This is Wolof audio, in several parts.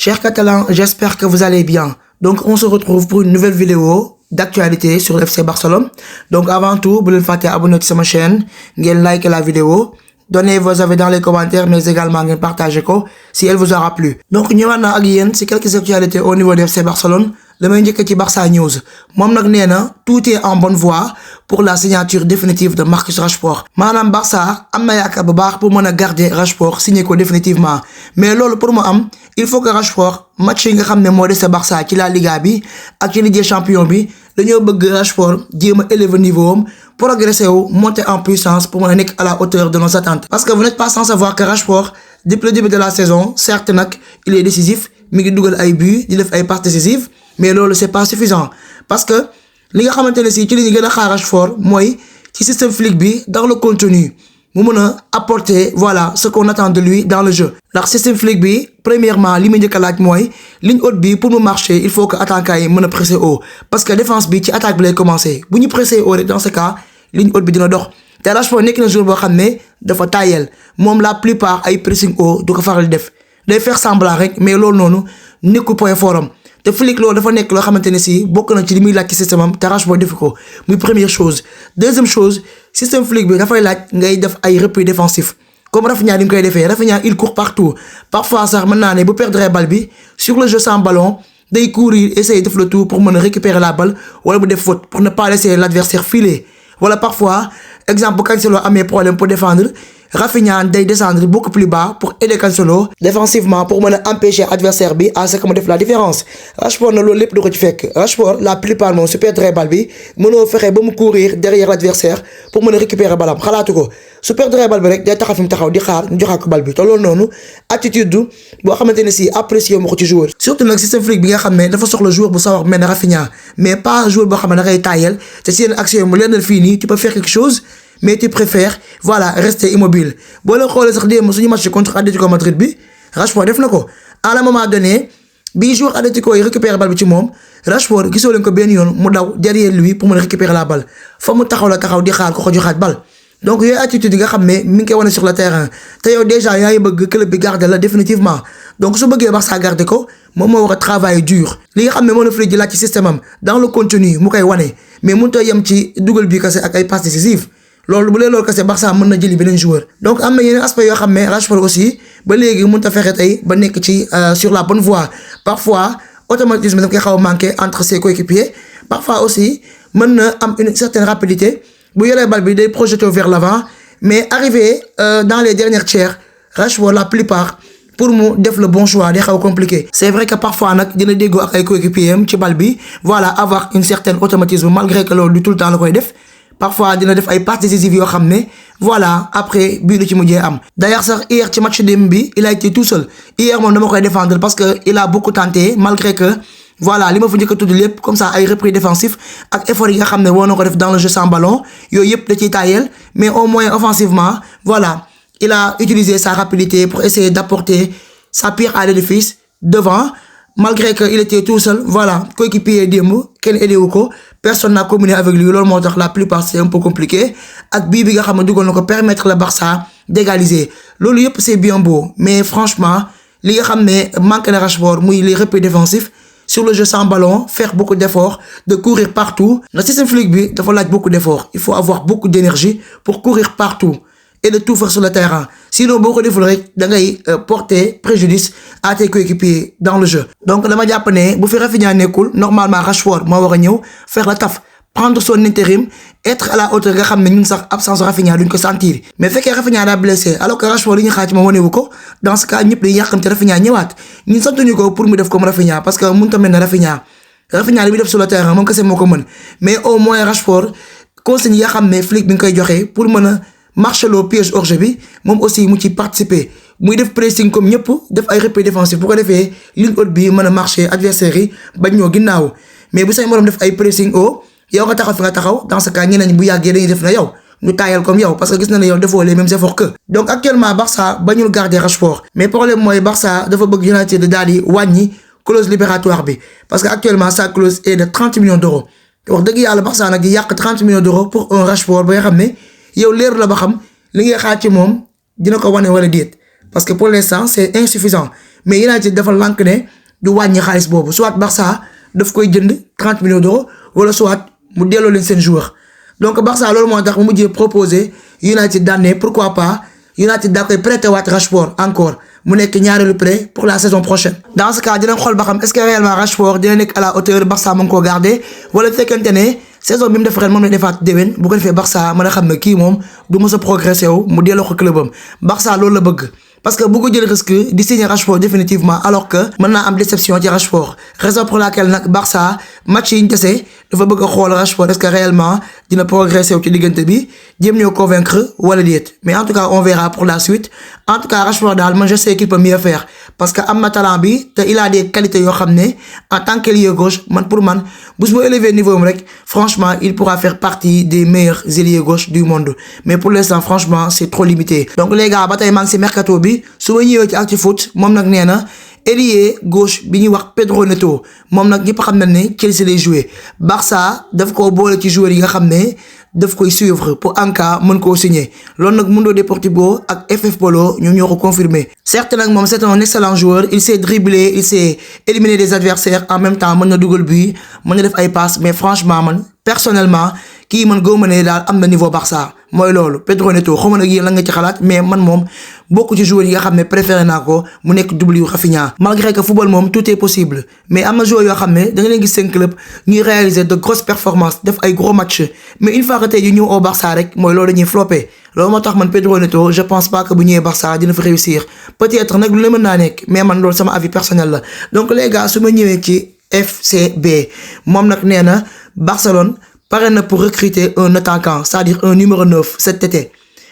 Chers Catalans, j'espère que vous allez bien. Donc, on se retrouve pour une nouvelle vidéo d'actualité sur le FC Barcelone. Donc, avant tout, vous ne faites abonner à ma chaîne, like la vidéo, donnez vos avis dans les commentaires, mais également partagez si elle vous aura plu. Donc, nous allons c'est quelques actualités au niveau du FC Barcelone. Le meilleur que Barça News. Mom nak néna tout est en bonne voie pour la signature définitive de Marcus Rashford. Manam Barça amna yakar bu baax pour meuna garder Rashford signé ko définitivement. Mais lolu pour mo am, il faut que Rashford match yi nga xamné mo déssé Barça ci la Liga bi ak ci Ligue des Champions bi, dañu bëgg Rashford jéma élever niveau am, progresser wu, monter en puissance pour meuna nek à la hauteur de nos attentes. Parce que vous n'êtes pas sans savoir que Rashford depuis le début de la saison, certes nak il est décisif, mi ngi dugal ay buts, di def ay passes décisives. Mais lolu c'est pas suffisant parce que li nga xamantene ci li ñu gëna xaar Rashford moy ci système flic bi dans le contenu mu mëna apporter voilà ce qu'on attend de lui dans le jeu. Ndax système flic bi premièrement li mu ñëk laaj moy ligne haute bi pour mu marcher il faut que attaquant yi mëna presser haut parce que défense bi ci attaque bi lay commencer bu ñu presser haut dans ce cas ligne haute bi dina dox. Té Rashford nek na joueur bo xamné dafa tayel mom la plupart ay pressing haut du ko faral def day faire semblant rek mais lolu nonu nekku point fort am. Te flic loolu dafa nekk loo xamante ne si bokk na ci li muy laaj ci système am te Rashford def ko muy première chose. Deuxième chose, système flic bi dafay laaj ngay def ay replis défensifs comme Rafinha ni mu koy defee. Rafinha il court partout parfois sax mën naa ne bu perdre balle bi sur le jeu sans ballon day courir essayer def le tout pour mën a récupérer la balle wala bu def faute pour ne pas laisser l'adversaire filer. Wala parfois exemple bu Cancelo amee problème pour défendre, Rafinha day descendre beaucoup plus bas pour aider Cancelo défensivement pour empêcher l'adversaire à ce que def la différence. Rashford na lolou lepp du ko ci fekk. Rashford la plupart moom su perdre balle bi mëno fexé ba mu courir derrière l'adversaire pour récupérer balle am xalaatu ko su perdre balle bi rek day taxaw fi mu taxaw di xaar ñu joxaat ko balle bi te loolu noonu attitude boo xamante ne si apprécier ma ko ci joueur. Surtout nag système flic bi nga xam ne dafa soxla joueur bu sawar mel ne Rafinha mais pas joueur boo xam ne da ngay taayel te si yenn action mu leen fii nii tu peux faire quelque chose mais tu préfères voilà rester immobile. Bo la xolé sax dem suñu match contre Atlético Madrid bi Rashford def nako à un moment donné bi joueur Atlético yi récupérer balle bi ci mom Rashford gisoo leen ko ben yoon mu daw derrière lui pour récupérer la balle fa mu taxaw la taxaw di xaar ko joxat balle. Donc yooyu attitude yi nga xamné mi ngi koy wone sur le terrain te yow déjà yaay bëgg club bi garder la définitivement. Donc su bëggee Barça garder ko mom mo wara travailler dur li nga xamné mo la fri di la ci système am dans le contenu mu koy wone mais mënut a yem ci dougal bi kasse ak ay passes décisives. Lolu bu lay lolu kasse Barça mën na jëli benen joueur. Donc amna yeneen aspect yo xamné Rashford aussi ba légui mën ta fexé tay ba nek ci sur la bonne voie. Parfois automatisme daf koy xaw manquer entre ses coéquipiers. Parfois aussi mën na am une certaine rapidité bu yoré balle bi day projeter vers l'avant mais arrivé dans les dernières tiers Rashford la plupart pour mu def le bon choix day xaw compliqué. C'est vrai que parfois nak dina déggo ak ay coéquipiers ci balle bi voilà avoir une certaine automatisme malgré que lolu tout le temps la koy def. Parfois dina def ay passes décisives yo xamné voilà après bi lu ci mujjé am. D'ailleurs sax hier ci match dem bi il a été tout seul. Hier mom dama koy défendre parce que il a beaucoup tenté malgré que voilà li ma fa ñëk tudd lépp comme ça ay repris défensifs ak effort yi nga xamné wo nako def dans le jeu sans ballon yoy yep da ci tayel mais au moins offensivement voilà il a utilisé sa rapidité pour essayer d'apporter sa pierre à l'édifice devant. Malgré que il était tout seul, voilà, coéquipier démb ken aidé wu ko, personne n'a communiqué avec lui, lolu motax la plupart c'est un peu compliqué. Ak bi nga xamné dugal nako permettre le Barça d'égaliser. Lolu yep c'est bien beau, mais franchement, li nga xamné manque de Rashford muy les replis défensifs sur le jeu sans ballon, faire beaucoup d'efforts, de courir partout. Le système flic bi dafa laaj beaucoup d'efforts. Il faut avoir beaucoup d'énergie pour courir partout et de tout faire sur le terrain. Sinon beaucoup de rek da ngay porter préjudice à tes coéquipiers dans le jeu. Donc dama japp né bu fi Rafinha nekul normalement Rashford mo wara ñew faire la taf, prendre son intérim, être à la hauteur nga xamné ñun sax absence Rafinha duñ ko sentir. Mais féké Rafinha da blessé alors que Rashford li ñu xati mo woné wu ko dans ce cas ñepp dañuy yakamti Rafinha ñëwaat. Ñun santuñu ko pour mu def comme Rafinha parce que mën ta melni Rafinha li bi def sur le terrain mom kessé moko mën. Mais au moins Rashford consigne ya xamné flic bi nga koy joxé pour mëna marcher le piège hors jeu bi mom aussi mu ci participer muy def pressing comme ñëpp def ay replis défensifs bu ko défé ligne haute bi mëna marcher adversaire yi bañ ñoo ginnaw mais bu say morom def ay pressing haut yow nga taxaw fi nga taxaw dans ce cas ñeneen bu yàggee dañuy def na yow ñu tayal comme yow parce que gis na ne yow defoo les mêmes efforts que. Donc actuellement Barça bañul garder Rashford mais problème moy Barça dafa bëgg United daal di wàññi clause libératoire bi parce que actuellement sa clause est de 30 millions d'euros wax dëgg yàlla Barça nag yàq 30 millions d'euros pour un Rashford ba nga xam ne yow leeru la ba xam li ngay xaar ci moom dina ko wane wala déet parce que pour l'instant c'est insuffisant mais United dafa lànk ne du wàññi xaalis boobu soit Barça daf koy jënd 30 millions d'euros wala soit mu delloo leen seen joueur donc Barça loolu moo tax mu mujjee proposé United daan ne pourquoi pas United daa koy prêter waat Rashford encore mu nekk ñaareelu prêt pour la saison prochaine. dans ce cas dinañ xool ba xam est-ce que réellement Rashford dina nekk à la hauteur Barça mën koo garder wala fekkente ne saison bi mu def ren moom la defaat déwén bu ko defee Barça mën a xam ne kii moom du mës a progressé wu mu delloo ko clubam Barça loolu la bëgg. parce que bu ko jël risque di signer Rashford définitivement alors que mën naa am déception ci Rashford raison pour laquelle nag Barça match yi ñu dese dafa bëgg a xool Rashford est-ce que réellement dina progresser wu ci diggante bi jéem ñoo convaincre wala déet mais en tout cas on verra pour la suite en tout cas Rashford daal man je sais qu'il peut mieux faire parce que am na talent bi te il a des qualités yoo xam ne en tant qu'ailier gauche man pour man bu mu élever niveau am rek franchement il pourra faire partie des meilleurs ailiers gauche du monde mais pour l'instant franchement c'est trop limité donc les gars ba tey maa ngi ci mercato bi su ma ñëwee ci ActuFoot moom nag nee na ailier gauche bi ñuy wax Pedro Neto moom nag ñëpp xam nañ ne Chelsea lay jouer Barça daf koo boole ci joueurs yi nga xam ne daf koy suivre pour en cas mën koo signer loolu nag Mundo Deportivo ak FF Polo ñoom ñoo ko confirmé certes nag moom c'est un excellent joueur il sait dribbler il sait éliminer des adversaires en même temps mën na dugal but mën na def ay passes mais franchement man personnellement kii man gëwuma ne daal am na niveau Barça mooy loolu Pedro Neto xaw ma nag yéen la nga ci xalaat mais man moom bokk ci joueurs yi nga xam ne préféré naa ko mu nekk double yu Rafinha malgré que football moom tout est possible mais am na joueurs yoo xam ne da nga leen gis seen club ñuy réaliser de grosses performances def ay gros matchs mais une fois que tey yu ñëw au Barça rek mooy loolu dañuy floppé loolu moo tax man Pedro Neto je pense pas que bu ñëwee Barça dina fa réussir peut-être nag lu la mën naa nekk mais man loolu sama avis personnel la donc les gars su ma ñëwee ci FCB moom nag nee na Barcelone pare na pour recruter un attaquant c'est-à-dire un numéro 9 cet été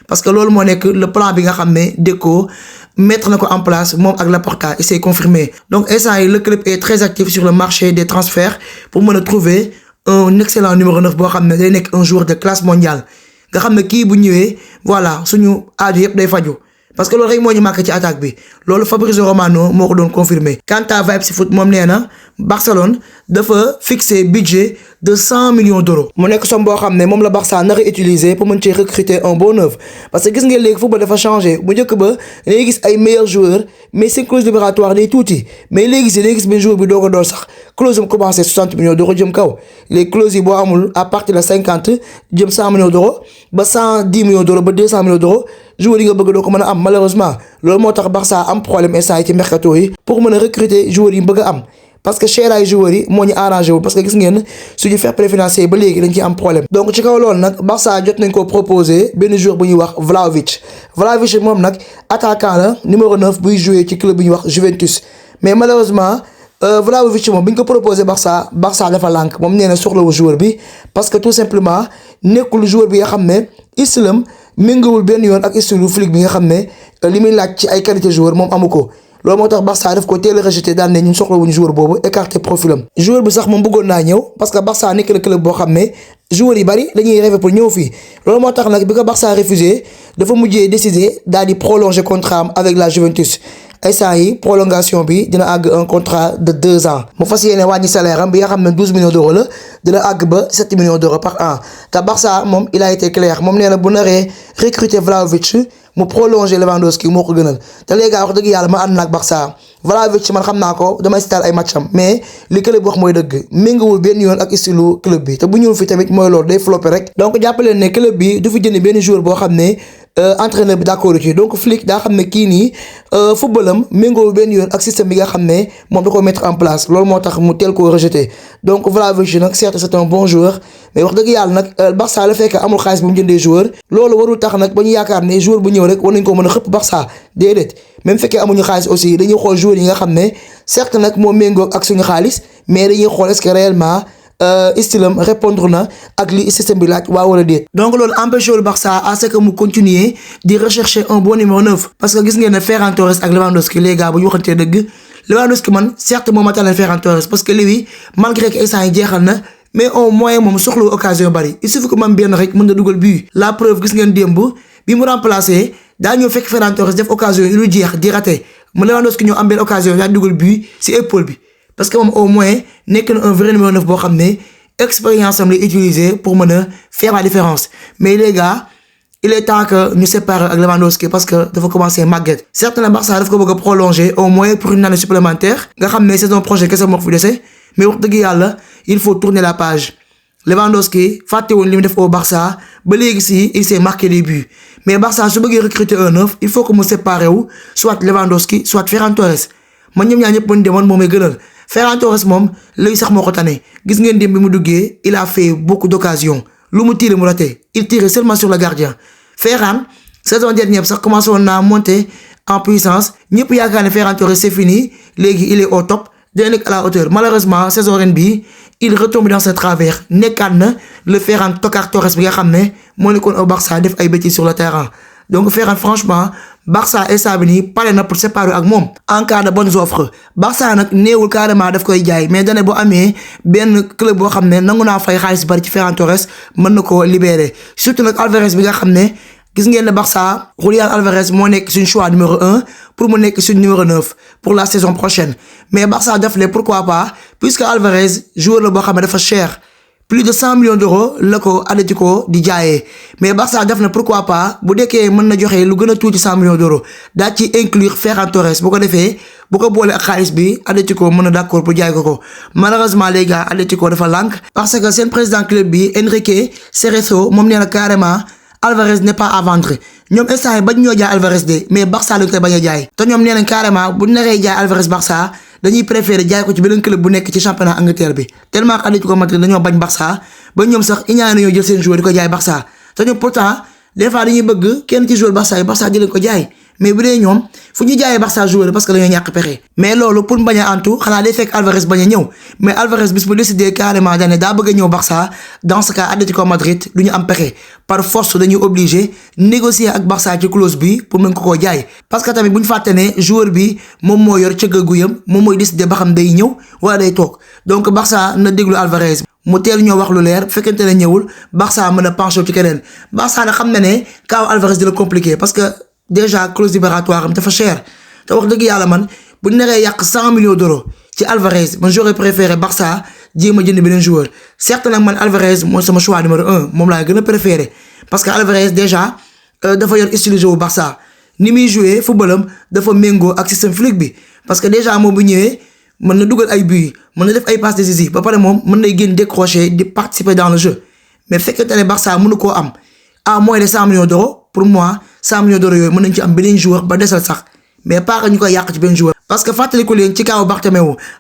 parce que loolu moo nekk le plan bi nga xam ne Deco mettre na ko en place moom ak Laporta et c'est confirmé donc instant yi le club est très actif sur le marché des transferts pour mën a trouver un excellent numéro 9 boo xam ne day nekk un joueur de classe mondiale nga xam ne kii bu ñëwee voilà suñu aaju yëpp day faju parce que loolu rek moo ñu manqué ci attaque bi loolu Fabrizio Romano moo ko doon confirmé quant à Vibes Foot moom nee na Barcelone dafa fixer budget de 100 millions d'euros mu nekk somme boo xam ne moom la Barça nar a utiliser pour mën cee recruter un bon neuf parce que gis ngeen léegi football dafa changé bu njëkk ba dañuy gis ay meilleurs joueurs mais seen clause libératoire day tuuti mais léegi si dañuy gis benn joueur bi doo ko door sax clause am commencé 60 millions d'euros jëm kaw les clauses yi boo amul à partir de 50 jëm 100 millions d'euros ba 110 millions d'euros ba 200 millions d'euros joueurs yi nga bëgg doo ko mën a am malheureusement loolu moo tax Barça am problème instant yi ci mercato yi pour mën a recruter joueurs yi bëgg a am parce que cher ay joueurs yi moo ñu arrangé wul parce que gis ngeen suñu fair play financier ba léegi dañ ci am problème donc ci kaw loolu nag Barça jot nañ ko proposé benn joueur bu ñuy wax Vlahovic moom nag attaquant la numéro 9 buy jouer ci club bu ñuy wax Juventus mais malheureusement Vlahovic moom bi ñu ko proposé Barça dafa lànk moom nee na soxlawu joueur bi parce que tout simplement nekkul joueur bi nga xam ne islam méngawul benn yoon ak style Flick bi nga xam ne li muy laaj ci ay qualité joueur moom amu ko loolu moo tax Barça daf ko teel a rejeté daan ne ñun soxlawuñu joueur boobu écarté profilam joueur bi sax moom bëggoon naa ñëw parce que Barça nekk na club boo xam ne joueurs yi bari dañuy rêver pour ñëw fii loolu moo tax nag bi ko Barça refusé dafa mujjee décider daal di prolonger contrat am avec la Juventus instant yi prolongation bi dina àgg un contrat de 2 ans mu fas yéene wàññi salaire am bi nga xam ne 12 millions d'euros la dina àgg ba 7 millions d'euros par an te Barça moom il a été clair moom nee na bu naree recruter Vlahovic mu prolonger Lewandowski moo ko gënal te léegi wax dëgg yàlla ma ànd naag Barça Vlahovic man xam naa ko damay seetaan ay matcham mais li club bi wax mooy dëgg méngawul benn yoon ak stylu club bi te bu ñëw fi tamit mooy loolu day flopper rek donc jàppaleen ne club bi du fi jënd benn joueur boo xam ne entraîneur bi d'accord ci donc Flick daa xam ne kii nii footballam méngawul benn yoon ak système bi nga xam ne moom da ko mettre en place loolu moo tax mu teel koo rejeté donc Vlahovic nag certes c'est un bon joueur mais wax dëgg yàlla nag Barça la fekk amul xaalis bu mu jëndee joueur loolu warul tax nag ba ñu yaakaar ne joueur bu ñëw rek war nañ ko mën a xëpp Barça déedéet même fekkee amuñu xaalis aussi dañuy xool joueurs yi nga xam ne certes nag moo méngoog ak suñu xaalis mais dañuy xool est-ce que réellement stylam répondre na ak li système bi laaj waaw wala déet donc loolu empêché le Barça à ce que mu continuer di rechercher un bon numéro 9 parce que gis ngeen ne Ferran Torres ak Lewandowski les gars bu ñu waxantee dëgg Lewandowski man certes moo ma tànnal Ferran Torres parce que lui malgré que instant yi jeexal na mais au moins moom soxla occasion bari il suffit que man benn rek mën na dugal but la preuve gis ngeen démb bi mu remplacé daa ñëw fekk Ferran Torres def occasion yu lu jeex di raté mu Lewandowski ñëw am benn occasion daa dugal but ci épaule bi parce que moom au moins nekk na un vrai numéro 9 boo xam ne expérience am lay utiliser pour mën a faire la différence mais les gars il est temps que ñu séparer ak Lewandowski parce que dafa commencer màgget. certes na Barça daf ko bëgg a prolonger au moins pour une année supplémentaire nga xam ne saison prochaine kese moo ko fi dese mais wax dëgg yàlla il faut tourner la page. Lewandowski fàttewul li mu def au Barça ba léegi si il s'est marqué des buts mais Barça su bëggee recruter un neuf il faut que mu séparer wu soit Lewandowski soit Ferran Torres man ñoom ñaar ñëpp mën demoon moom may gënal. Ferran Torres moom léegi sax moo ko tane gis ngeen dem bi mu duggee il a fait beaucoup d'occasions lu mu tiré mu raté il tirait seulement sur le gardien. Ferran saison dernière sax commencé woon naa monter en puissance ñëpp yaakaar ne Ferran Torres c'est fini léegi il est au top dina nekk à la hauteur malheureusement saison ren bi il retombe dans ce travers nekkaat na le Ferran Tokar Torres bi nga xam ne moo nekkoon au Barça def ay bêtises sur le terrain donc Ferran franchement Barça instant bi nii pare na pour séparer ak moom en cas de bonnes offres Barça nag néewul carrément daf koy jaay mais dane bu amee benn club boo xam ne nangu naa fay xaalis bari ci Ferran Torres mën na ko libérer surtout nag Alvarez bi nga xam ne gis ngeen ne Barça Julián Alvarez moo nekk suñ choix numéro 1 pour mu nekk suñ numéro 9 pour la saison prochaine mais Barça def le pourquoi pas puisque Alvarez joueur la boo xam ne dafa cher plus de 100 millions d'euros la ko Atlético di jaayee mais Barça def na pourquoi pas bu dekkee mën na joxe lu gën a tuuti 100 millions d'euros daa ci inclure Ferran Torres bu ko defee bu ko boole ak xaalis bi Atlético mën na d'accord pour jaay ko malheureusement les gars Atlético dafa lànk parce que seen président club bi Enrique Cerezo moom nee na carrément Alvarez n'est pas à vendre ñoom instant yi bañ ñoo jaay Alvarez de mais Barça lañ koy bañ a jaay te ñoom nee nañ carrément bu naree jaay Alvarez Barça dañuy préférer jaay ko ci beneen club bu nekk ci championnat Angleterre bi tellement que Atlético Madrid dañoo bañ Barça ba ñoom sax iñaa nañoo jël seen joueur di ko jaay Barça te ñoom pourtant des fois dañuy bëgg kenn ci joueur Barça yi Barça jëlee ko jaay mais bu dee ñoom fu ñu jaayee Barça joueur parce que dañoo ñàkk pexe mais loolu pour bañ a antu xanaa day fekk Alvarez bañ a ñëw mais Alvarez bis bu décidé carrément dañ ne daa bëgg a ñëw Barça dans ce cas Atlético Madrid du ñu am pexe par force dañuy obligé négocier ak Barça ci clause bi pour mën ko koo jaay parce que tamit bu ñu fàtte ne joueur bi moom moo yor cëgg guyam moom mooy décidé ba xam day ñëw wala day toog donc Barça na déglu Alvarez mu teel ñoo wax lu leer fekkente ne ñëwul Barça mën a penché ci keneen Barça nag xam na ne kaaw Alvarez dina compliqué parce que déjà clause libératoire am dafa cher te wax dëgg yàlla man bu ñu naree yàq 100 millions d'euros ci Alvarez man j'aurais préféré Barça jéem a jënd beneen joueur certes nag man Alvarez mooy sama choix numéro 1 moom laa gën a préféré parce que Alvarez déjà dafa yor style jeu wu Barça ni muy jouer footballam dafa méngoo ak système Flick bi parce que déjà moom bu ñëwee mën na dugal ay buts mën na def ay passes décisives ba pare moom mën nay génn décrocher di participer dans le jeu mais fekkente ne Barça mënu koo am à moins de 100 millions d'euros pour moi 100 millions d'euros yooyu mën nañ ci am beneen joueur ba desal sax mais pas ñu koy yàq ci benn joueur. parce que fàttaliku leen ci kaw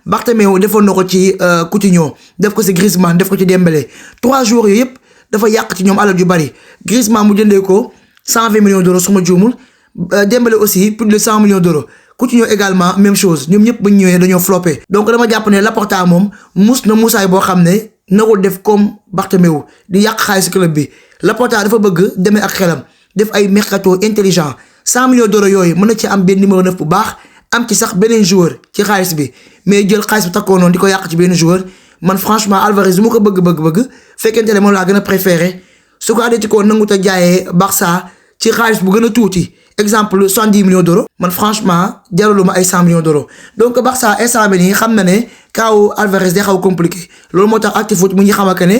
Bartomeu defoon na ko ci Coutinho def ko ci Griezmann def ko ci Dembélé 3 joueurs yooyu yëpp dafa yàq ci ñoom alal ju bari Griezmann mu jëndee ko 120 millions d'euros su ma juumul Dembélé aussi plus de 100 millions d'euros Coutinho également même chose ñoom ñëpp ba ñu ñëwee dañoo floppé. donc dama jàpp ne Laporta moom mus na musaay boo xam ne narul def comme Bartomeu di yàq xaalis club bi Laporta dafa bëgg demee ak xelam. def ay mercato intelligent 100 millions d'euros yooyu mën na ci am benn numéro 9 bu baax am ci sax beneen joueur ci xaalis bi mais jël xaalis bi takkoo noonu di ko yàq ci benn joueur man franchement Alvarez du ma ko bëgg fekkente ne moom laa gën a préféré su ko Atlético nangu te jaayee Barça ci xaalis bu gën a tuuti exemple 70 millions d'euros man franchement jaraluma ay 100 millions d'euros donc Barça instant bi nii xam na ne kaaw Alvarez day xaw compliqué loolu moo tax Actu Foot mu ñu xamal que ne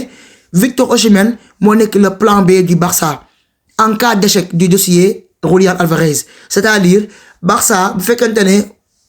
Victor Osimhen moo nekk le plan B du Barça. En cas d'échec du dossier Julián Alvarez c'est-à-dire Barça bu fekkente ne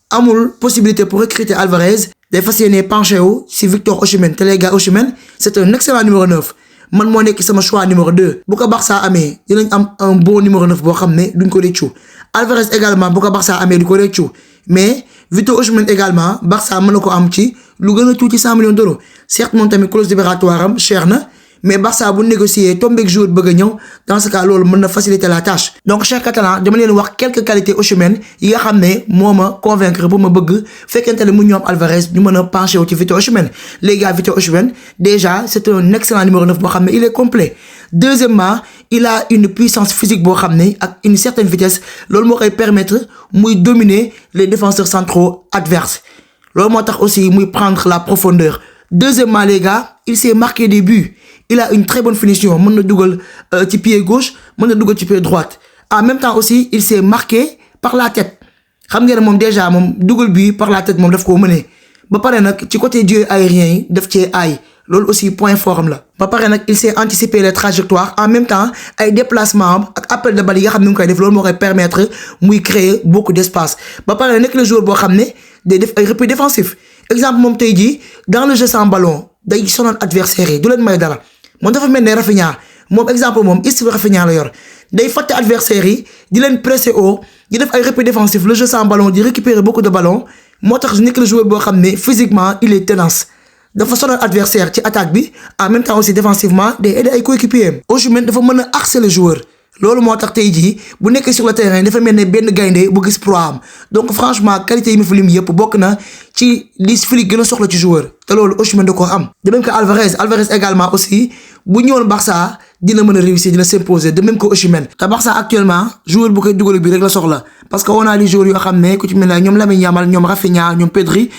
amul possibilité pour recruter Alvarez day fas yéene penché wu si Victor Osimhen te les gars Osimhen c'est un excellent numéro 9 man moo nekk sama choix numéro 2 bu ko Barça amee dinañ am un bon numéro 9 boo xam ne duñ ko réccu Alvarez également bu ko Barça amee du ko réccu mais Victor Osimhen également Barça mën na ko am ci lu gën a tuuti 100 millions d'euros certes moom tamit clause libératoire am cher na mais Barça bu négocier tombeeg jour bëgg a ñëw dans ce cas loolu mën na faciliter la tâche. donc cher Catalan dama leen wax quelques qualités Osimhen yi nga xam ne moo ma convaincre ba ma bëgg fekkente ne mu ñoom Alvarez ñu mën a penché wu ci Victor Osimhen les gars Victor Osimhen déjà c'est un excellent numéro 9 boo xam ne il est complet deuxièmement il a une puissance physique boo xam ne ak une certaine vitesse loolu moo koy permettre muy dominer les défenseurs centraux adverses loolu moo tax aussi muy prendre la profondeur deuxièmement les gars il s'est marqué des buts. Il a une très bonne finition mën na dugal ci pied gauche mën na dugal ci pied droite en même temps aussi il s'est marqué par la tête xam ngeen ne moom déjà moom dugal bi par la tête moom daf koo mënee ba pare nag ci côté jeu aérien yi daf cee aay loolu aussi point fort am la. ba pare nag il sait anticiper les trajectoires en même temps ay déplacement ak appel de balle yi nga xam ne mu ngi koy def loolu moo koy permettre muy créer beaucoup d'espace. ba pare nekk le joueur boo xam ne day def ay replis défensifs exemple moom tey jii dans le jeu sans ballon day sonal adversaire yi du leen may dara moom dafa mel ne Rafinha moom exemple moom style Rafinha la yor day fàtte adversaire yi di leen presser haut di def ay replis défensifs le jeu sans ballon di récupérer beaucoup de ballons moo tax nekk le joueur boo xam ne physiquement il est tenace. dafa sonal adversaire ci attaque bi en même temps aussi défensivement day aider ay coéquipiers Osimhen dafa mën a harceler joueur loolu moo tax tey jii bu nekkee sur le terrain dafa mel ne benn gaynde bu gis proie am donc franchement qualité yi mu fi lim yëpp bokk na ci li Flick gën a soxla ci joueur te loolu Osimhen da koo am. de même que Alvarez également aussi bu ñëwoon Barça dina mën a réussir dina s'imposer de même que Osimhen te Barça actuellement joueur bu koy dugal bi rek la soxla parce que on a des joueurs yoo xam ne ku ci mel ne ñoom Lamine Yamal ñoom Rafinha ñoom Pedri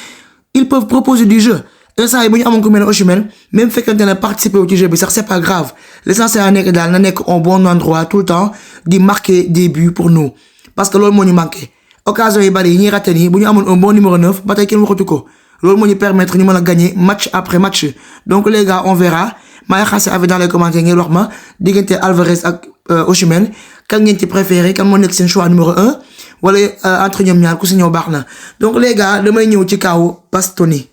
ils peuvent proposer du jeu. instant yi bu ñu amoon ku mel ne Osimhen même fekkente ne participer au jeu bi sax c'est pas grave l'essentiel a nekk daal na nekk un bon endroit tout le temps di marquer des buts pour nous parce que loolu moo ñu manqué occasion yi bari yi ñuy raté nii bu ñu amoon un bon numéro 9 ba tey kenn waxatu ko loolu moo ñu permettre ñu mën a gagner match après match donc les gars on verra maa ngi xaase avec dans les commentaires ngeen wax ma diggante Alvarez ak Osimhen kan ngeen ci préféré kan moo nekk seen choix numéro 1 wala entre ñoom ñaar ku si ñëw baax na donc les gars damay ñëw ci kaw Bastoni.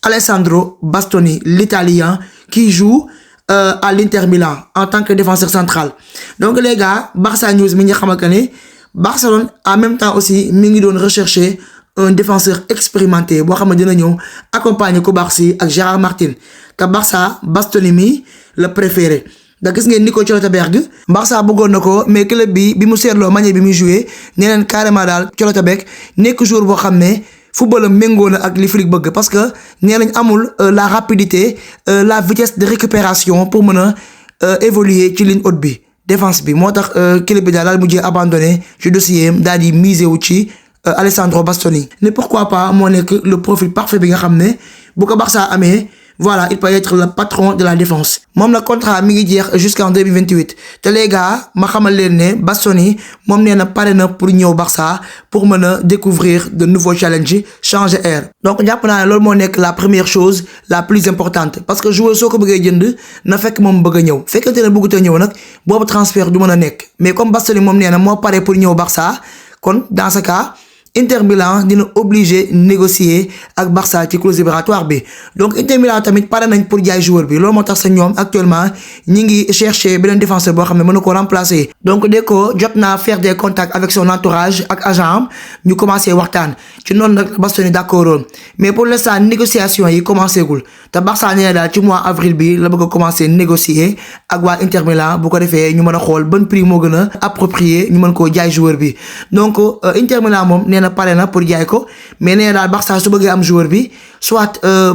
Alessandro Bastoni, l'Italien qui joue à l'Inter Milan en tant que défenseur central. Donc les gars, Barça News mi ngi xamal que ne Barcelone en même temps aussi mi ngi doon rechercher un défenseur expérimenté boo xam ne dina ñëw accompagner ko Barça ak Gérard Martin te Barça Bastoni mi le préféré. da gis ngeen Nico Schlotterbeck Barça bëggoon na ko mais club bi mu seetloo manière bi muy joué nee neen carrément daal Schlotterbeck nekk joueur boo xam ne football méngoo na ak li Flick bëgg parce que nee nañ amul la rapidité la vitesse de récupération pour mën a évoluer ci ligne haute bi défense bi moo tax club bi daal mujjee abandonné ci dossier am daal di miser wu ci Alessandro Bastoni. mais pourquoi pas moo nekk le profil parfait bi nga xam ne bu ko Barça amee voilà il peut être le patron de la défense. moom la contrat mi ngi jeex jusqu'en 2028 te les gars ma xamal leen ne Bastoni moom nee na pare na pour ñëw Barça pour mën a découvrir de nouveaux challenges changer air. donc jàpp naa ne loolu moo nekk la première chose la plus importante parce que joueur soo ko bëggee jënd na fekk moom bëgg a ñëw fekkente ne bëggut a ñëw nag boobu transfert du mën a nekk mais comme Bastoni moom nee na moo pare pour ñëw Barça kon dans ce cas. Inter Milan dina obligé négocier ak Barça ci clause libératoire bi donc Inter Milan tamit pare nañ pour jaay joueur bi loolu moo tax sa ñoom actuellement ñi ngi chercher beneen défenseur boo xam ne mën na ko remplacer. donc dès que jot naa faire des contacts avec son entourage ak agent am ñu commencé waxtaan ci noonu nag Bastoni d'accordoon mais pour l'instant négociation yi commencé gul te Barça nee na daal ci mois avril bi la bëgg a commencer négocier ak waa Inter Milan bu ko defee ñu mën a xool ban prix moo gën a approprié ñu mën koo jaay joueur bi donc Inter Milan moom na pare na pour jaay ko mais nee daal Barça su bëggee am joueur bi soit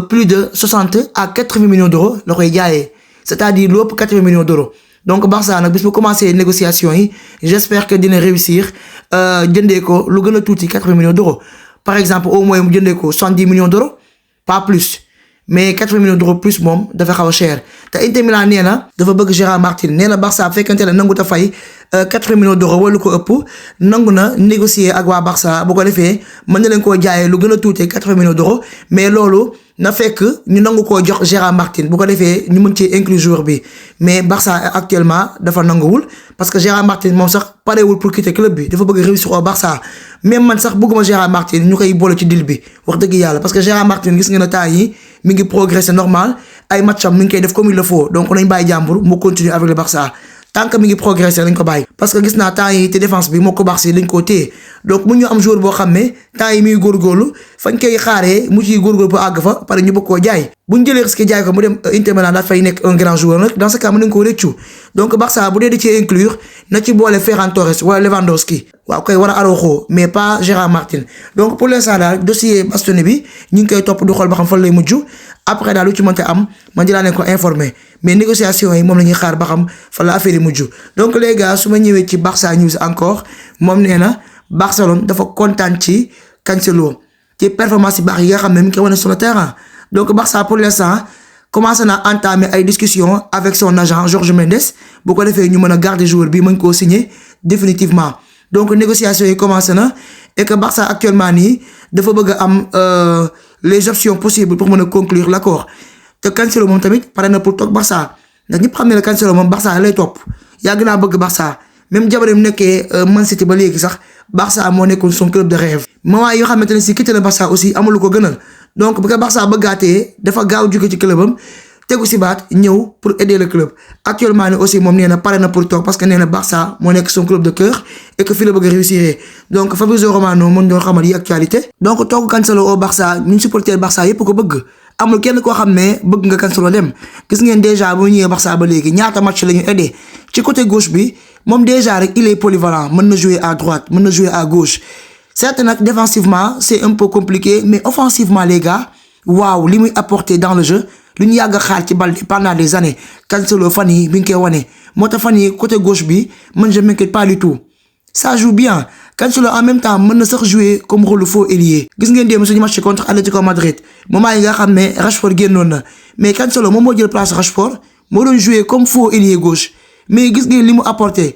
plus de 60 à 80 millions d'euros la koy jaayee c'est-à-dire lu ëpp 80 millions d'euros donc Barça nag bis bu commencé négociation yi j'espère que dina réussir jëndee ko lu gën a tuuti 80 millions d'euros par exemple au moins mu jëndee ko 70 millions d'euros pas plus mais 80 millions d'euros plus moom dafa xaw a cher te Inter Milan nee na dafa bëgg Gérard Martin nee na Barça fekkante ne nangu ta fay 80 millions d'euros wala ko ëpp nangu na négocier ak waa Barça bu ko defee mën na leen koo jaayee lu gën a tuuti 80 millions d'euros mais loolu na fekk ñu nangu koo jox Gérard Martin bu ko defee ñu mën ci inclure joueur bi mais Barça actuellement dafa nanguwul parce que Gérard Martin moom sax parewul pour quitter club bi dafa bëgg réussir au Barça même man sax bëgguma Gérard Martin ñu koy boole ci deal bi wax dëgg yàlla parce que Gérard Martin gis nga ne temps yi mi ngi progresser normal ay matcham mi ngi koy def comme il le faut donc nañ bàyyi jàmbur mu continuer avec le Barça tant que mi ngi progresser lañ ko bàyyi parce que gis naa temps yi te défense bi moo ko baax si lañ koo téye donc mu ñu am joueur boo xam ne temps yi muy góorgóorlu fañ koy xaaree mu ciy góorgóorlu ba àgg fa pare ñu bëgg koo jaay bu ñu jëlee risque jaay ko mu dem Inter Milan daal fay nekk un grand joueur nag dans ce cas mën nañ koo rëccu donc Barça bu dee di ci inclure na ci boole Ferran Torres wala Lewandowski waaw koy war a Araujo mais pas Gérard Martin donc pour l'instant daal dossier Bastoni bi ñu ngi koy topp du xool ba xam fan lay mujj après daal lu ci mënta am man dinaa leen ko informer mais négociation yi moom la ñuy xaar ba xam fan la affaire yi mujj donc les gars su ma ñëwee ci Barça News encore moom nee na Barcelone dafa kontaan ci Cancelo ci performance yi baax yi nga xam ne mi ngi koy wane sur le terrain donc Barça pour l'instant commencé na entamer ay discussions avec son agent Jorge Mendes bu ko defee ñu mën a garder joueur bi mën koo signer définitivement donc négociation yi commencé na et que Barça actuellement nii dafa bëgg a am les options possibles pour mën a conclure l'accord te Cancelo moom tamit pare na pour toog Barça ndax ñëpp xam ne la Cancelo moom Barça lay topp yàgg naa bëgg Barça même jamono mu nekkee Man City ba léegi sax Barça moo nekkoon son club de rêve. moment yoo xamante ne si quitté na Barça aussi amul ko gënal donc bu ko Barça bëggaatee dafa gaaw jóge ci clubam tegu si baat ñëw pour aider le club actuellement ni aussi moom nee na pare na pour toog parce que nee na Barça moo nekk son club de cœur et que fii la bëgg a réussir donc Fabrizio Romano mën doon xamal yi actualité. donc toog Cancelo au Barça ñun supporter Barça yépp ko bëgg amul kenn koo xam ne bëgg nga Cancelo dem gis ngeen déjà bu ñëwee Barça ba léegi ñaata match la ñu aidé ci côté gauche bi moom déjà rek il est polyvalent mën na jouer à droite mën na jouer à gauche certes nag défensivement c'est un peu compliqué mais offensivement les gars waaw li muy apporter dans le jeu. lu ñu yàgg a xaar ci Baldé pendant des années Cancelo fan yi bi nga koy wane moo tax fan yi côté gauche bi man je m'inquiète pas du tout ça joue bien Cancelo en même temps mën na sax jouer comme rôle faux ailier gis ngeen démb suñu match contre Atlético Madrid moment yi nga xam ne Rashford génnoon na mais Cancelo moom moo jël place Rashford moo doon jouer comme faux ailier gauche mais gis ngeen li mu apporté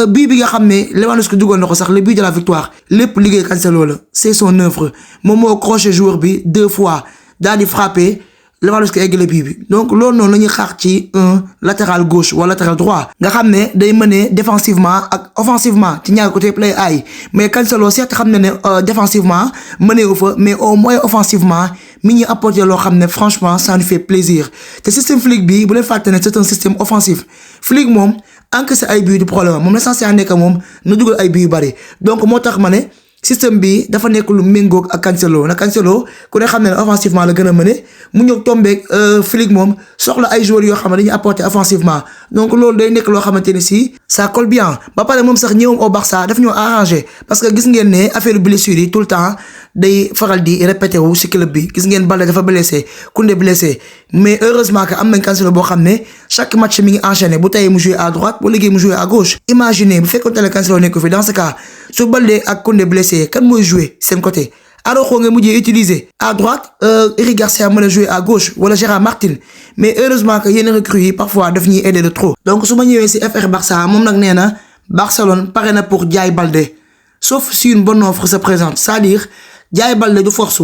bii bi nga xam ne Lewandowski dugal na ko sax le but de la victoire lépp liggéey Cancelo la c'est son œuvre moom moo crochet joueur bi 2 fois daal di frappé Lewandowski eggale bii bi donc loolu noonu la ñuy xaar ci un latéral gauche wala latéral droit nga xam ne day mener défensivement ak offensivement ci ñaari côté play ay mais Cancelo certes xam ne ne défensivement mënee wu fa mais au moins offensivement mi ñuy apporter loo xam ne franchement ça nous fait plaisir te système Flick bi bu leen fàtte ne c'est un système offensif Flick moom encaissé ay buts du problème moom l'essentiel nekk moom na dugal ay buts yu bari donc moo tax ma ne système bi dafa nekk lu méngoog ak Cancelo na Cancelo ku ne xam ne offensivement la gën a mëne mu ñëw tombeeg Flick moom soxla ay joueurs yoo xam ne dañuy apporter offensivement donc loolu day nekk loo xamante ne si ça colle bien ba pare moom sax ñëwam au Barça daf ñoo arrangé parce que gis ngeen ne affaire blessure yi tout le temps day faral di répété wu si club bi gis ngeen Baldé dafa blessé Koundé blessé mais heureusement que am nañ Cancelo boo xam ne chaque match mi ngi enchaîné bu tey mu joué à droite bu liggéey mu joué à gauche imaginez bu fekkoon ne Cancelo nekk fi dans ce cas su Baldé ak Koundé blessé kan mooy joué seen côté Araujo nga mujjee utiliser à droite Eric Garcia mën a jouer à gauche wala Gérard Martin mais heureusement que yenn recrues yi parfois daf ñuy aider de trop. donc su ma ñëwee ci FR Barça moom nag nee na Barcelone pare na pour jaay Baldé sauf si une bonne offre se présente c'est-à-dire jaay Baldé du force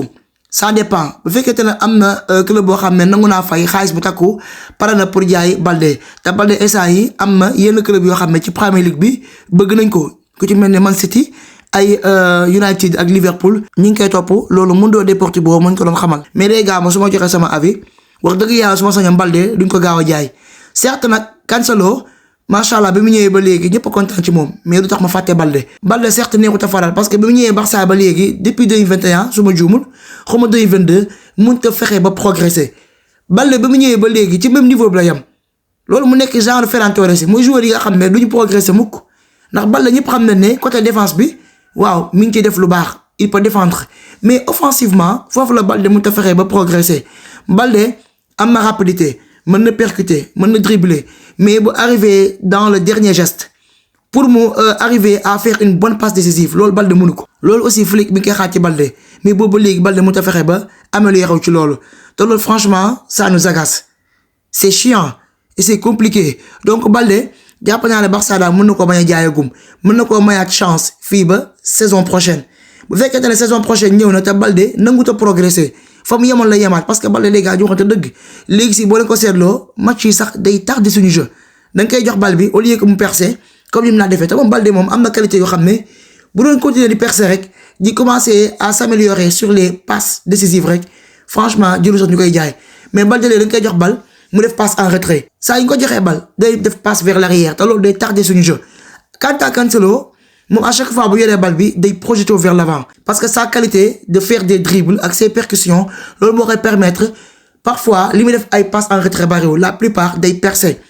ça dépend bu fekkente ne am na club boo xam ne nangu naa fay xaalis bu takku pare na pour jaay Baldé te Baldé instant yi am na yenn club yoo xam ne ci Premier League bi bëgg nañ ko ku ci mel ne Man City. ay United ak Liverpool ñi ngi koy topp loolu Mundo Deportivo moo ñu ko doon xamal mais les gars ma su ma joxee sama avis wax dëgg yàlla su ma sañoon Baldé duñ ko gaaw a jaay certes nag Cancelo macha allah bi mu ñëwee ba léegi ñëpp a kontaan ci moom mais du tax ma fàtte Baldé certes neexut a faral parce que bi mu ñëwee Barça ba léegi depuis 2021 su ma juumul xaw ma 2022 mënut a fexe ba progresser Baldé bi mu ñëwee ba léegi ci même niveau bi la yem loolu mu nekk genre Ferran Torres mooy joueur yi nga xam ne duñu progresser mukk ndax Baldé ñëpp xam nañ ne côté défense bi. waaw mi ngi ciy def lu baax il peut défendre mais offensivement foofu la Baldé mu ta fexe ba progresser Baldé am na rapidité mën na percuter mën na dribbler mais bu arriver dans le dernier geste pour mu arriver à faire une bonne passe décisive loolu Baldé mënu ko. loolu aussi Flick mi ngi koy xaar ci Baldé mais boobu ba léegi Baldé mu ta fexe ba améliorer ci loolu te loolu franchement ça nous agace c'est chiant et c'est compliqué donc Baldé. jàpp naa ne Barça daal mën na koo bañ a jaayagum mën na koo mayaat chance fii ba saison prochaine bu fekkente ne saison prochaine ñëw na te Baldé nangut a progresser fa mu yemoon la yemaat parce que Baldé les gars joxante dëgg léegi si boo leen ko seetloo match yi sax day tardé suñu jeu da nga koy jox bal bi au lieu que mu percer comme ni mu naa defee te moom Baldé moom am na qualité yoo xam ne bu doon continuer di percer rek di commencer à s'améliorer sur les passes décisives rek franchement jëlu sax ñu koy jaay mais Baldé léegi da nga koy jox bal. mu def passe en retrait saa yi ñu ko joxee bal day def passe vers l'arrière te loolu day tardé suñu jeu quant à Cancelo moom à chaque fois bu yoree bal bi day projeté vers l'avant parce que sa qualité de faire des dribbles ak ses percussions loolu moo koy permettre parfois li muy def ay passe en retrait bariwul la plupart day percer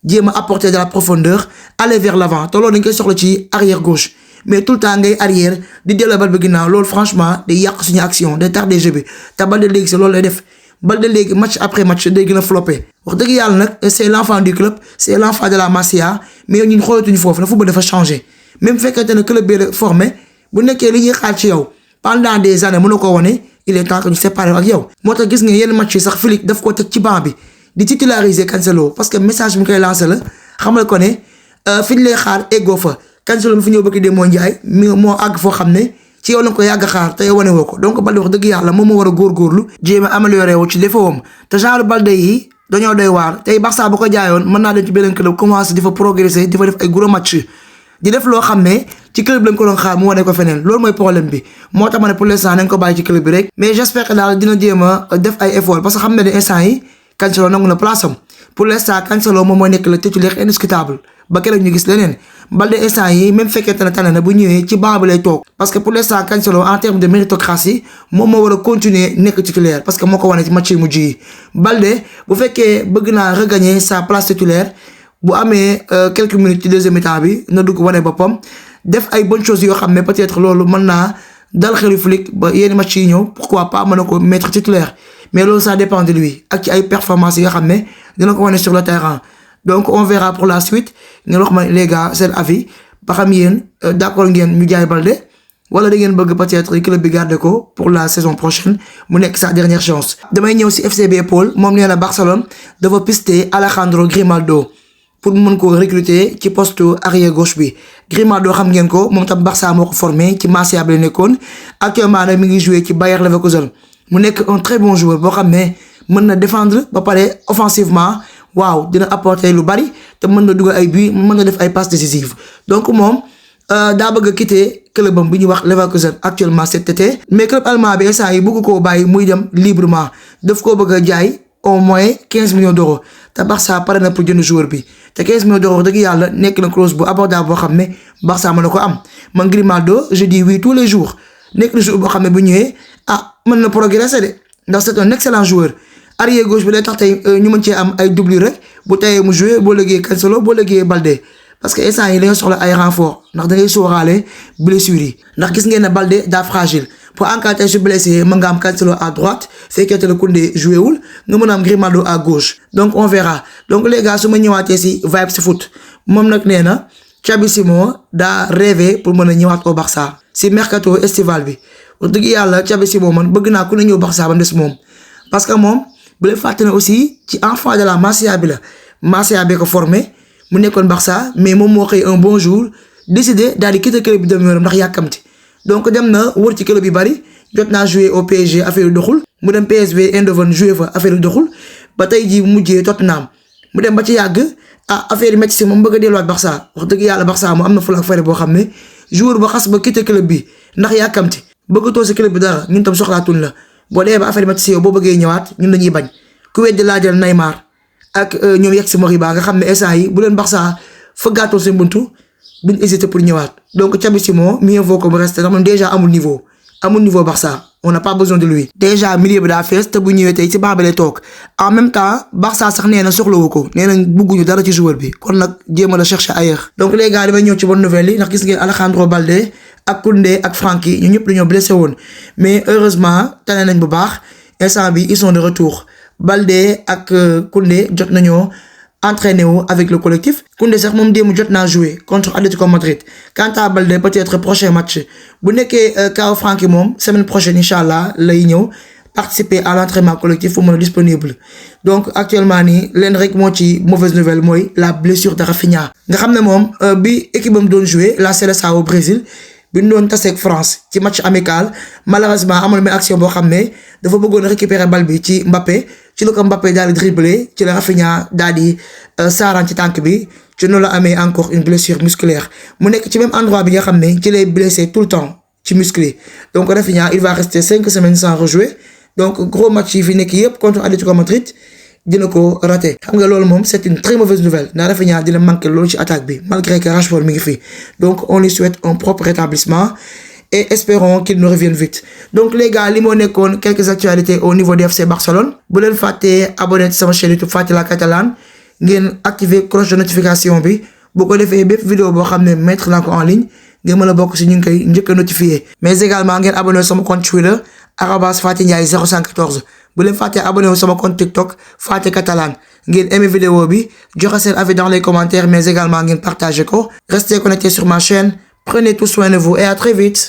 jéem a apporter de la profondeur aller vers l'avant te loolu dañ koy soxla ci arrière gauche mais tout le temps ngay arrière di delloo bal bi ginnaaw loolu franchement day yàq suñu action day tardé jeu bi te Baldé léegi c'est loolu lay def. Baldé léegi match après match day gën a floppé wax dëgg yàlla nag c'est l'enfant du club c'est l'enfant de la Masia mais ñun xoolatuñu foofu na football dafa changé même fekkente ne club bi la formé bu nekkee li ñuy xaar ci yow pendant des années mën na ko wane il est temps que ñu séparé ak yow. moo tax gis nga yenn match yi sax Flick daf ko teg ci banc bi di titulariser Cancelo parce que message bi koy lancé la xamal ko ne fi ñu lay xaar eggoo fa Cancelo mi fi ñëw bëgg de moo njaay mi moo àgg foo xam ne ci yow lañ ko yàgg xaar te yow wane woo ko donc Balde wax dëgg yàlla moom moo war a góorgóorlu jéem a amélioré wu ci défaut am te genre Balde yi dañoo doy waar tey Barça bu ko jaayoon mën naa dem ci beneen club commencé di fa progresser di fa def ay gros match di def loo xam ne ci club lañ ko doon xaar mu wane ko feneen loolu mooy problème bi moo tax ma ne pour l'instant nañ ko bàyyi ci club bi rek mais j'espère que daal dina jéem a def ay effort parce que xam ne ne instant yi Cancelo nangu na place am pour l'instant Cancelo moom mooy nekk le titulaire indiscutable ba keroog ñu gis leneen Balde instant yi même fekkente ne tane na bu ñëwee ci banc bi lay toog parce que pour l'instant Cancelo en termes de méritocratie moom moo war a continuer nekk titulaire parce que moo ko wane ci match yi mujj yi Balde bu fekkee bëgg naa regagner sa place titulaire bu amee quelques minutes ci deuxième mi-temps bi na dugg wane boppam def ay bonnes choses yoo xam ne peut-être loolu mën naa dal xelu Flick ba yenn match yi ñëw pourquoi pas mën na ko mettre titulaire mais loolu ça dépend de lui ak ci ay performances yi nga xam ne dina ko wane sur le terrain donc on verra pour la suite ngeen wax ma les gars seen avis ba xam yéen d'accord ngeen ñu jaay Balde wala da ngeen bëgg peut-être club bi garder ko pour la saison prochaine mu nekk sa dernière chance. damay ñëw ci FCB Paul moom nee na Barcelone dafa pister Alejandro Grimaldo pour mu mën ko recruter ci poste arrière gauche bi Grimaldo xam ngeen ko moom tam Barça moo ko formé ci Marsella bi la nekkoon actuellement nag mi ngi jouer ci Bayer Leverkusen mu nekk un très bon joueur boo xam ne mën na défendre ba pare offensivement waaw dina apporter lu bari te mën na dugal ay buts mën na def ay passes décisives donc moom daa bëgg a quitter clubam bi ñuy wax Leverkusen actuellement cet été mais club allemand bi instant yi bëgg koo bàyyi muy dem librement daf koo bëgg a jaay au moins 15 millions d'euros te Barça pare na pour jënd joueur bi te 15 millions d'euros dëgg yàlla nekk na clause bu abordable boo xam ne Barça mën na ko am man Grimaldo je dis oui tous les jours nekk na joueur boo xam ne bu ñëwee mën na progresser de ndax c'est un excellent joueur arrière gauche bi day tax tey ñu mën cee am ay doublure rek bu teyee mu jouer boo léegee Cancelo boo léegee Balde parce que instant yi dañoo soxla ay renfort ndax da ngay sóoraale blessures yi ndax gis ngeen ne Balde daa fragile pour en cas tey su blessé mën nga am Cancelo à droite fekkee te la Koundé joué wul nga mën a am Grimaldo à gauche donc on verra donc les gars su ma ñëwaatee si Vibes Foot moom nag nee na Xabi Simons daa rêvé pour mën a ñëwaat au Barça si mercato estival bi wax dëgg yàlla Xabi Simons man bëgg naa ku ne ñëw Barça ba des moom parce que moom bu leen fàtte ne aussi ci enfant de la Masia bi la Masia bee ko formé mu nekkoon Barça mais moom moo xëy un bon jour décidé daal di quitter club bi dem yoonam ndax yàkkamti donc dem na wër ci club yi bari jot naa jouer au PSG affaire yu doxul mu dem PSV Eindhoven jouer fa affaire yu doxul ba tey jii mujjee Tottenham mu dem ba ci yàgg affaire yi métti si moom bëgg a delluwaat Barça wax dëgg yàlla Barça mu am na fula ak fayda boo xam ne joueur ba xas ba quitter club bi ndax yàkkamti bëggatoo si club bi dara ñun tam soxlaatuñ la boo dee ba affaire yi métti si yow boo bëggee ñëwaat ñun dañuy bañ ku weddi laajal Neymar ak ñoom yegg si Moriba nga xam ne instant yi bu leen Barça fëggaatoon seen buntu duñ hésiter pour ñëwaat donc Xabi Simons mieux vaut que mu reste ndax moom déjà amul niveau Barça on n'a pas besoin de lui déjà milieu bi daa fees te bu ñëwee tey ci banc bi lay toog en même temps Barça sax nee na soxlawu ko nee nañ bugguñu dara ci joueur bi kon nag jéem a la chercher ailleurs donc les gars damay ñëw ci bonne nouvelle yi ndax gis ngeen Alejandro Balde ak Koundé ak Frenkie ñu ñëpp dañoo blessé woon mais heureusement tane nañ bu baax instant bi ils sont de retour Balde ak Koundé jot nañoo entraîné wu avec le collectif Koundé sax moom démb jot naa jouer contre Atlético Madrid quant à Balde peut-être prochain match bu nekkee kaw Frenkie moom semaine prochaine inchallah lay ñëw participer à l'entraînement collectif pour mën a disponible donc actuellement nii leen rek moo ci mauvaise nouvelle mooy la blessure de Rafinha nga xam ne moom bi équipe am doon jouer la Seleção au Brésil bi ñu doon taseeg France ci match amical malheureusement amoon na action boo xam ne dafa bëggoon a récupérer bal bi ci Mbappé ci la ko Mbappé daal di dribbler ci la Rafinha daal di saaraan ci tànk bi ci noonu la amee encore une blessure musculaire mu nekk ci même endroit bi nga xam ne ci lay blessé tout le temps ci musclé donc Rafinha il va rester 5 semaines sans rejouer donc gros match yi fi nekk yëpp contre Atlético Madrid dina ko raté xam nga loolu moom c'est une très mauvaise nouvelle ndax Rafinha dina manqué loolu ci attaque bi malgré que Rashford mi ngi fi donc on lui souhaite un propre rétablissement et espérons qu'il nous revienne vite donc les gars li moo nekkoon quelques actualités au niveau du FC Barcelone bu leen fàttee abonné ci sama chaîne YouTube Fàttali Catalan ngeen activer cloche de notification bi bu ko defee bépp vidéo boo xam ne mettre naa ko en ligne ngeen mën a bokk si ñu ngi koy njëkk a notifié mais également ngeen abonné sama compte Twitter @FatiNdiaye014 bu leen fàttee abonné sama compte TikTok Fàttali Catalan ngeen aimé vidéo bi joxe seen avis dans les commentaires mais également ngeen partagé ko restez connectés sur ma chaîne prenez tout soin de vous et à très vite.